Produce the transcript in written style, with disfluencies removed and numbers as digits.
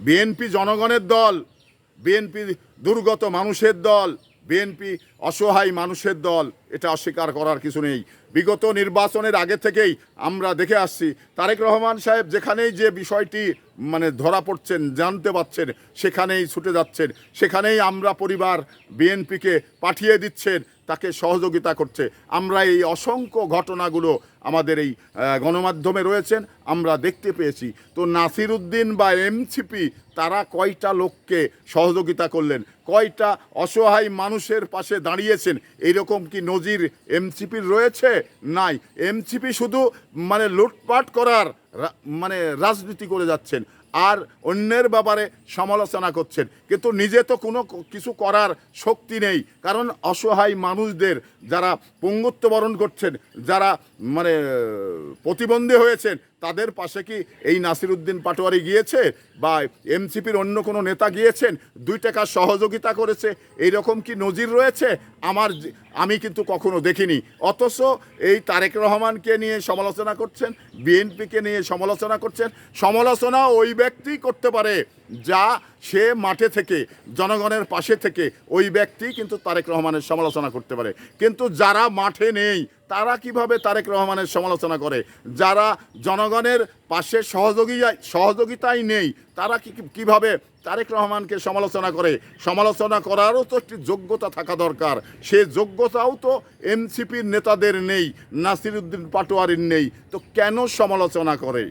BNP জনগণের দল, BNP দুর্গত মানুষের দল, বিএনপি অসহায় মানুষের দল, এটা অস্বীকার করার কিছু নেই। বিগত নির্বাচনের আগে থেকেই আমরা দেখে আসছি তারেক রহমান সাহেব যেখানেই যে বিষয়টি ধরা পড়ছেন, জানতে পাচ্ছেন, সেখানেই ছুটে যাচ্ছেন, সেখানেই আমরা পরিবার বিএনপিকে পাঠিয়ে দিচ্ছেন, তাকে সহযোগিতা করছে। আমরা এই অসংখ্য ঘটনাগুলো আমাদের এই গণমাধ্যমে রয়েছেন, আমরা দেখতে পেয়েছি। তো নাসির উদ্দিন বা এমসিপি তারা কয়টা লোককে সহযোগিতা করলেন, কয়টা অসহায় মানুষের পাশে দাঁড়িয়েছেন, এইরকম কি নজির এমসিপির রয়েছে? নাই। এমসিপি শুধু লুটপাট করার রাজনীতি করে যাচ্ছেন আর অন্যের ব্যাপারে সমালোচনা করছেন, কিন্তু নিজে তো কোনো কিছু করার শক্তি নেই। কারণ অসহায় মানুষদের যারা পঙ্গুত্ব বরণ করছেন, যারা প্রতিবন্ধী হয়েছেন, তাদের পাশে কি এই নাসির উদ্দিন পাটোয়ারি গিয়েছে বা এমসিপির অন্য কোনো নেতা গিয়েছেন, 2 টাকা সহযোগিতা করেছে? এইরকম কি নজির রয়েছে? আমি কিন্তু কখনো দেখিনি। অথচ এই তারেক রহমানকে নিয়ে সমালোচনা করছেন, বিএনপিকে নিয়ে সমালোচনা করছেন। সমালোচনা ওই ব্যক্তি করতে পারে যা সে মাঠে থেকে জনগণের পাশে থেকে, ওই ব্যক্তি কিন্তু তারেক রহমানের সমালোচনা করতে পারে। কিন্তু যারা মাঠে নেই তারা কিভাবে তারেক রহমানের সমালোচনা করে? যারা জনগণের পাশে সহযোগিতাই নেই তারা কিভাবে তারেক রহমানকে সমালোচনা করে? সমালোচনা করারও তো একটি যোগ্যতা থাকা দরকার। সে যোগ্যতাও তো এমসিপির নেতাদের নেই, নাসির উদ্দিন পাটোয়ারির নেই। তো কেন সমালোচনা করে?